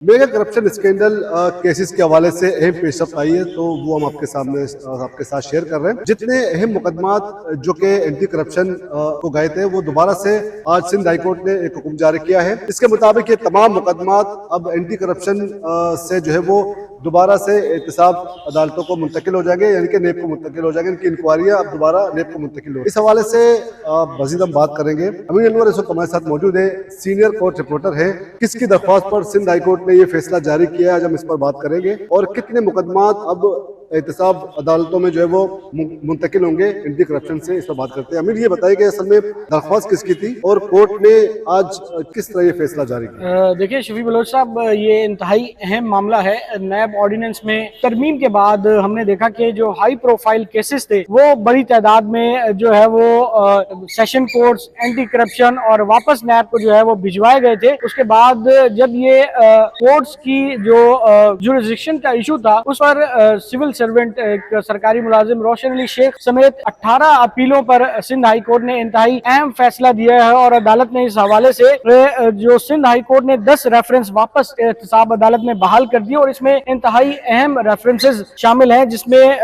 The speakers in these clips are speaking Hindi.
मेगा करप्शन स्कैंडल केसेस के हवाले से अहम पेशरफ्त आई है, तो वो हम आपके सामने आपके साथ शेयर कर रहे हैं। जितने अहम मुकदमात जो कि एंटी करप्शन को गए थे, वो दोबारा से आज सिंध हाईकोर्ट ने एक हुक्म जारी किया है। इसके मुताबिक ये तमाम मुकदमात अब एंटी करप्शन से जो है वो दोबारा से एहतसाब अदालतों को मुंतकिल हो जाएंगे, यानी कि नेब को मुंतकिल हो जाएंगे। इनकी इंक्वायरियां अब दोबारा नेब को मुंतकिल हो। इस हवाले से मजीद हम बात करेंगे। अमीन अनवर इस वक्त हमारे साथ मौजूद है, सीनियर कोर्ट रिपोर्टर है। किसकी दरख्वास्त पर सिंध हाईकोर्ट ने ये फैसला जारी किया है, आज हम इस पर बात करेंगे। और कितने मुकदमात अब एहतसाब अदालतों में जो है वो मुंतकिल होंगे एंटी करप्शन से, इस पर बात करते हैं। अमीर, ये बताइए कि असल में दरख्वास्त किसकी थी और कोर्ट ने आज किस तरह ये फैसला जारी किया? देखिए शफी बलोच साहब, ये इंतहाई अहम मामला है। नैब ऑर्डिनेंस में तरमीम के बाद हमने देखा कि जो हाई प्रोफाइल केसेस थे वो बड़ी तादाद में जो है वो सेशन कोर्ट्स, एंटी करप्शन और वापस नैब को जो है वो भिजवाए गए थे। उसके बाद जब ये कोर्ट्स की जो जुरिस्डिक्शन का इशू था, उस पर सिविल सर्वेंट एक सरकारी मुलाजिम रोशन अली शेख समेत 18 अपीलों पर सिंध हाई कोर्ट ने इंतहाई अहम फैसला दिया है। और अदालत ने इस हवाले से जो सिंध हाई कोर्ट ने 10 रेफरेंस वापस एहतसाब अदालत में बहाल कर दिए और इसमें इंतहाई अहम रेफरेंसेस शामिल हैं, जिसमें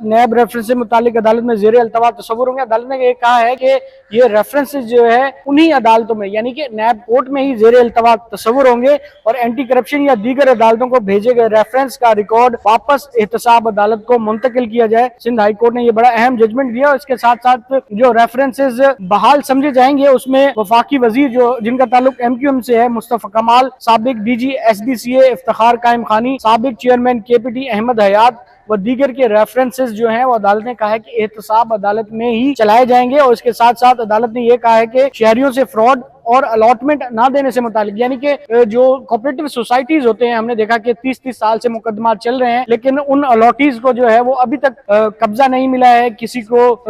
नैब रेफरेंस से मुतालिक अदालत में ज़ेरे अल्तवा तस्वुर होंगे। अदालत ने ये कहा है कि ये रेफरेंसेस जो है उन्हीं अदालतों में, यानी कि नैब कोर्ट में ही ज़ेरे अल्तवा तस्वुर होंगे और एंटी करप्शन या दीगर अदालतों को भेजे गए रेफरेंस का रिकॉर्ड वापस एहतसाब अदालत को मुंतकिल किया जाए। सिंध हाई कोर्ट ने ये बड़ा अहम जजमेंट दिया। और इसके साथ साथ जो रेफरेंसेस बहाल समझे जाएंगे उसमें वफाकी वजीर जो जिनका ताल्लुक MQM से है, मुस्तफा कमाल, साबिक DG SBCA इफ्तिखार कायम खानी, साबिक चेयरमैन KPT अहमद हयात व दीगर के रेफरेंसेस जो हैं वो अदालत ने कहा है कि एहतसाब अदालत में ही चलाए जाएंगे। और इसके साथ साथ अदालत ने यह कहा है कि शहरियों से फ्रॉड और अलॉटमेंट ना देने से मुतालिक, यानी कि जो कोऑपरेटिव सोसाइटीज होते हैं, हमने देखा कि 30-30 साल से मुकदमा चल रहे हैं, लेकिन उन अलॉटीज को जो है वो अभी तक कब्जा नहीं मिला है, किसी को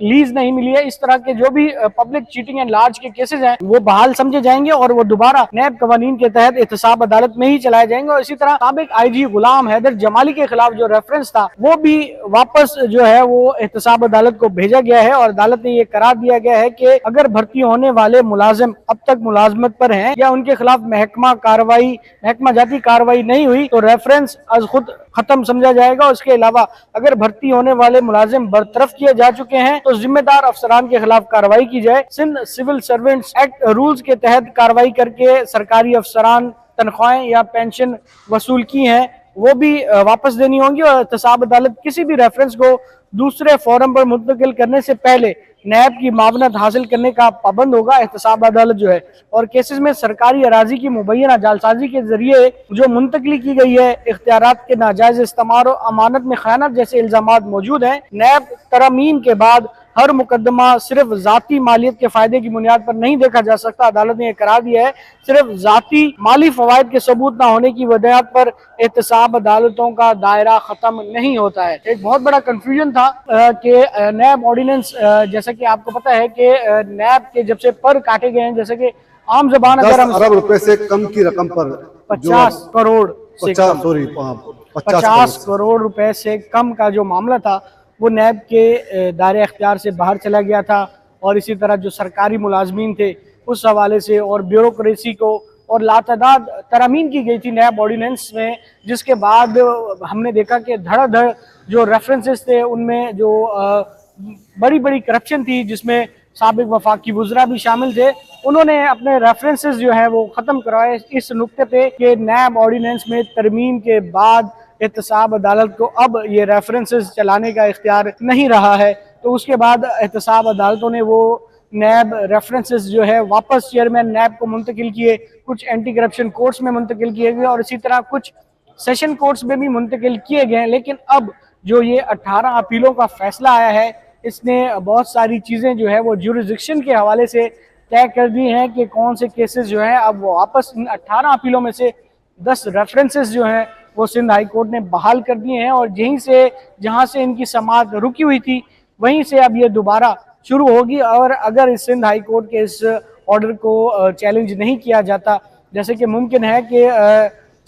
लीज नहीं मिली है। इस तरह के जो भी पब्लिक चीटिंग एंड लार्ज के केसेस हैं वो बहाल समझे जाएंगे और वो दोबारा नैब कवानीन के तहत एहतसाब अदालत में ही चलाए जाएंगे। और इसी तरह साबिक IG गुलाम हैदर जमाली के खिलाफ जो रेफरेंस था वो भी वापस जो है वो एहतसाब अदालत को भेजा गया है। और अदालत ने ये करार दिया गया है कि अगर भर्ती होने वाले मुलाजिम अब तक मुलाजमत पर हैं या उनके खिलाफ महकमा जाती कार्रवाई नहीं हुई तो रेफरेंस आज खुद खत्म समझा जाएगा। और इसके अलावा अगर भर्ती होने वाले मुलाजिम बरतरफ किए जा चुके हैं तो जिम्मेदार अफसरान के खिलाफ कार्रवाई की जाए। Sindh civil servants act rules के तहत कार्रवाई करके सरकारी अफसरान तनख्वाहें या पेंशन वसूल की हैं वो भी वापस देनी होंगी। और एहतसाब अदालत किसी भी रेफरेंस को दूसरे फोरम पर मुंतकिल करने से पहले नैब की मावनत हासिल करने का पाबंद होगा एहतसाब अदालत जो है। और केसेस में सरकारी अराजी की मुबैना जालसाजी के जरिए जो मुंतकली की गई है, इख्तियारात के नाजायज इस्तेमाल और अमानत में खयानत जैसे इल्जामात मौजूद हैं। नैब तरमीम के बाद हर मुकदमा सिर्फ जाती मालियत के फायदे की बुनियाद पर नहीं देखा जा सकता। अदालत ने यह करार दिया है सिर्फ जाती माली फवायद के सबूत न होने की वजह पर एहतसाब अदालतों का दायरा खत्म नहीं होता है। एक बहुत बड़ा कंफ्यूजन था कि नैब ऑर्डिनेंस, जैसा कि आपको पता है कि नैब के जब से पर काटे गए हैं, जैसे कि आम जबान अगर हम 10 अरब रुपए से कम की रकम पर 50 करोड़ से 50 करोड़ रुपए से कम का जो मामला था वो नैब के दायरे अख्तियार से बाहर चला गया था। और इसी तरह जो सरकारी मुलाजमीन थे उस हवाले से और ब्यूरोक्रेसी को और लातादाद तरमीम की गई थी नैब ऑर्डिनेंस में, जिसके बाद हमने देखा कि धड़ाधड़ जो रेफरेंसेस थे उनमें जो बड़ी बड़ी करप्शन थी, जिसमें साबिक वफाकी वुज़रा भी शामिल थे। उन्होंने अपने रेफरेंसेस जो है वो ख़त्म करवाए इस नुक्ते पे कि नैब ऑर्डिनेंस में तरमीम के बाद एहतसाब अदालत को अब ये रेफरेंसेस चलाने का इख्तियार नहीं रहा है। तो उसके बाद एहतसाब अदालतों ने वो नैब रेफरेंसेस जो है वापस चेयरमैन नैब को मुंतकिल किए, कुछ एंटी करप्शन कोर्ट्स में मुंतकिल किए गए और इसी तरह कुछ सेशन कोर्ट्स में भी मुंतकिल किए गए। लेकिन अब जो ये 18 अपीलों का फैसला आया है, इसने बहुत सारी चीज़ें जो है वो जुरिस्डिक्शन के हवाले से तय कर दी हैं कि कौन से केसेस जो हैं अब वो वापस इन 18 अपीलों में से 10 रेफरेंसेस जो हैं वो सिंध हाई कोर्ट ने बहाल कर दिए हैं। और यहीं से जहां से इनकी समाअत रुकी हुई थी वहीं से अब ये दोबारा शुरू होगी। और अगर इस सिंध हाई कोर्ट के इस ऑर्डर को चैलेंज नहीं किया जाता, जैसे कि मुमकिन है कि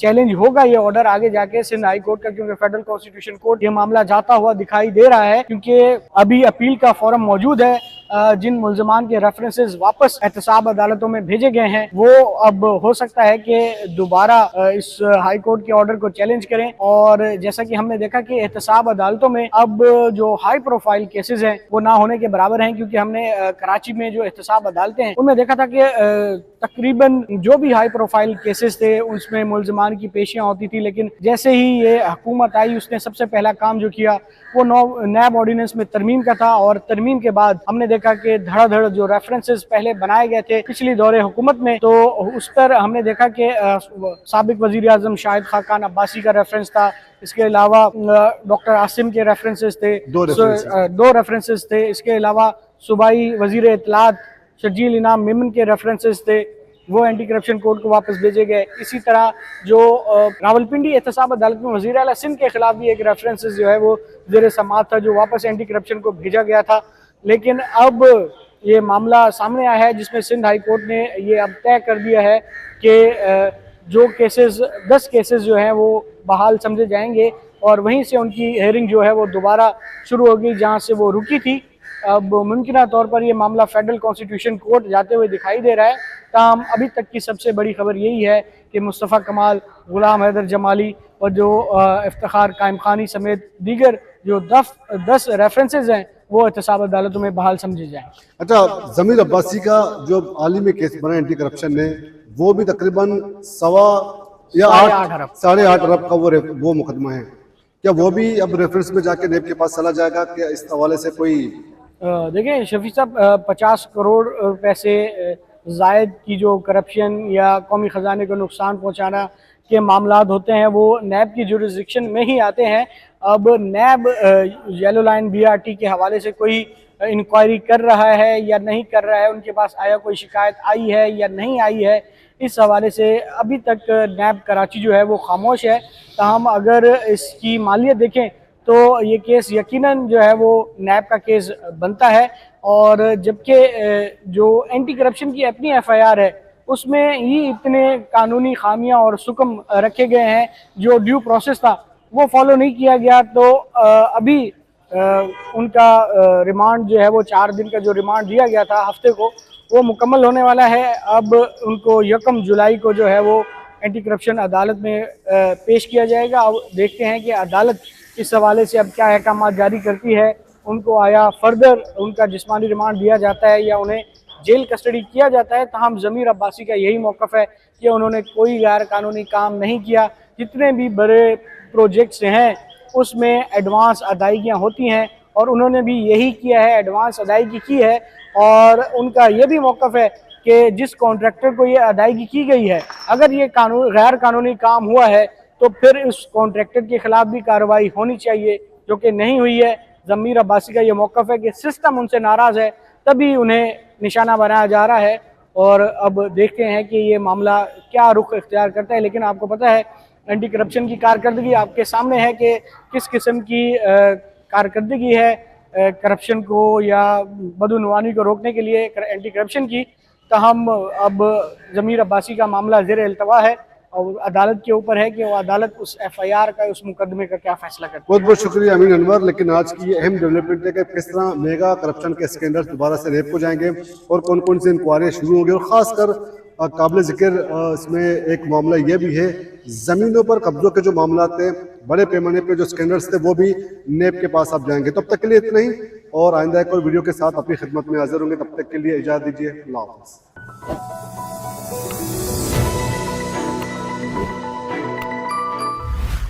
चैलेंज होगा ये ऑर्डर आगे जाके सिंध हाई कोर्ट का, क्योंकि फेडरल कॉन्स्टिट्यूशन कोर्ट ये मामला जाता हुआ दिखाई दे रहा है, क्योंकि अभी अपील का फोरम मौजूद है जिन मुल्ज़मान के रेफरेंसेस वापस एहतसाब अदालतों में भेजे गए हैं वो अब हो सकता है कि दोबारा इस हाई कोर्ट के ऑर्डर को चैलेंज करें। और जैसा कि हमने देखा कि एहतसाब अदालतों में अब जो हाई प्रोफाइल केसेस हैं वो ना होने के बराबर हैं, क्योंकि हमने कराची में जो एहतसाब अदालतें हैं उनमें देखा था कि तकरीबन जो भी हाई प्रोफाइल केसेस थे उसमें मुल्ज़मान की पेशियां होती थी, लेकिन जैसे ही ये हुकूमत आई उसने सबसे पहला काम जो किया वो नैब ऑर्डिनेंस में तरमीम का था। और तरमीम के बाद हमने देखा कि धड़ाधड़ जो रेफरेंसेस पहले बनाए गए थे पिछली दौरे हुकूमत में, तो उस पर हमने देखा कि साबिक वजीर आजम शाहिद खाकान अब्बासी का रेफरेंस था, इसके अलावा डॉक्टर आसिम के रेफरेंसेस थे, दो रेफरेंसेस थे, इसके अलावा सूबाई वजीर इत्तलात शर्जील इनाम मेमन के रेफरेंसेस थे, वो एंटी करप्शन कोर्ट को वापस भेजे गए। इसी तरह जो रावलपिंडी एहतसाब अदालत में वज़ीर आला सिंध के खिलाफ भी एक रेफरेंसेस जो है वो ज़ेर समाअत था जो वापस एंटी करप्शन को भेजा गया था। लेकिन अब ये मामला सामने आया है जिसमें सिंध हाई कोर्ट ने ये अब तय कर दिया है कि जो केसेस 10 केसेस जो हैं वो बहाल समझे जाएंगे और वहीं से उनकी हेयरिंग जो है वो दोबारा शुरू होगी जहाँ से वो रुकी थी। अब मुमकिन तौर पर ये मामला फेडरल कॉन्स्टिट्यूशन कोर्ट जाते हुए दिखाई दे रहा है। ताहम अभी तक की सबसे बड़ी खबर यही है कि मुस्तफ़ा कमाल, गुलाम हैदर जमाली और जो इफ्तिखार कायम खानी समेत दीगर जो 10 रेफरेंसेज हैं वो एहतसाब अदालतों में बहाल समझे जाएँ। अच्छा, ज़मीर अब्बासी का जो आलिमी केस बना एंटी करप्शन ने वो भी तकरीबन 8.5 अरब का वो मुकदमा है, क्या वो भी अब रेफरेंस में जाके नेब के पास चला जाएगा? क्या इस हवाले से कोई देखें शफी साहब, 50 करोड़ रुपए से जायद की जो करप्शन या कौमी ख़जाने को नुकसान पहुंचाना के मामलात होते हैं वो नैब की जुरिस्डिक्शन में ही आते हैं। अब नैब येलो लाइन BRT के हवाले से कोई इंक्वायरी कर रहा है या नहीं कर रहा है, उनके पास आया कोई शिकायत आई है या नहीं आई है, इस हवाले से अभी तक नैब कराची जो है वो खामोश है। ताहम अगर इसकी मालियत देखें तो ये केस यकीनन जो है वो नैब का केस बनता है। और जबकि जो एंटी करप्शन की अपनी FIR है उसमें ही इतने कानूनी खामियां और सुकम रखे गए हैं, जो ड्यू प्रोसेस था वो फॉलो नहीं किया गया। तो अभी उनका रिमांड जो है वो 4 दिन का जो रिमांड दिया गया था हफ्ते को वो मुकम्मल होने वाला है। अब उनको 1 जुलाई को जो है वो एंटी करप्शन अदालत में पेश किया जाएगा। अब देखते हैं कि अदालत इस हवाले से अब क्या अहकाम जारी करती है, उनको आया फर्दर उनका जिस्मानी रिमांड दिया जाता है या उन्हें जेल कस्टडी किया जाता है। तमाम ज़मीर अब्बासी का यही मौक़िफ़ है कि उन्होंने कोई गैर कानूनी काम नहीं किया। जितने भी बड़े प्रोजेक्ट्स हैं उसमें एडवांस अदायगियाँ होती हैं और उन्होंने भी यही किया है, एडवांस अदायगी की है। और उनका ये भी मौक़िफ़ है कि जिस कॉन्ट्रैक्टर को ये अदायगी की गई है अगर ये गैर कानूनी काम हुआ है तो फिर उस कॉन्ट्रैक्टर के खिलाफ भी कार्रवाई होनी चाहिए, जो कि नहीं हुई है। ज़मीर अब्बासी का ये मौक़िफ़ है कि सिस्टम उनसे नाराज़ है तभी उन्हें निशाना बनाया जा रहा है। और अब देखते हैं कि ये मामला क्या रुख इख्तियार करता है। लेकिन आपको पता है एंटी करप्शन की कारकर्दगी आपके सामने है कि किस किस्म की कारकर्दगी है करप्शन को या बदउनवानी को रोकने के लिए एंटी करप्शन की। ताहम अब ज़मीर अब्बासी का मामला ज़ेर इल्तवा है और अदालत के ऊपर है कि वो अदालत उस FIR का, उस मुकदमे का क्या फैसला करती है। बहुत बहुत शुक्रिया अमीन अनवर। लेकिन आज की ये अहम डेवलपमेंट है कि किस तरह मेगा करप्शन के स्कैंडल्स दोबारा से नेब को जाएंगे और कौन कौन सी इंक्वायरी शुरू होंगी। और ख़ासकर काबिल ज़िक्र इसमें एक मामला ये भी है, ज़मीनों पर कब्जों के जो मामला थे, बड़े पैमाने पर जो स्कैंडल्स थे वो भी नेब के पास अब जाएंगे। तब तक के लिए इतना ही, और आइंदा एक और वीडियो के साथ अपनी खिदमत में हाजिर होंगे। तब तक के लिए इजाज़त दीजिए। अल्लाह हाफ़िज़।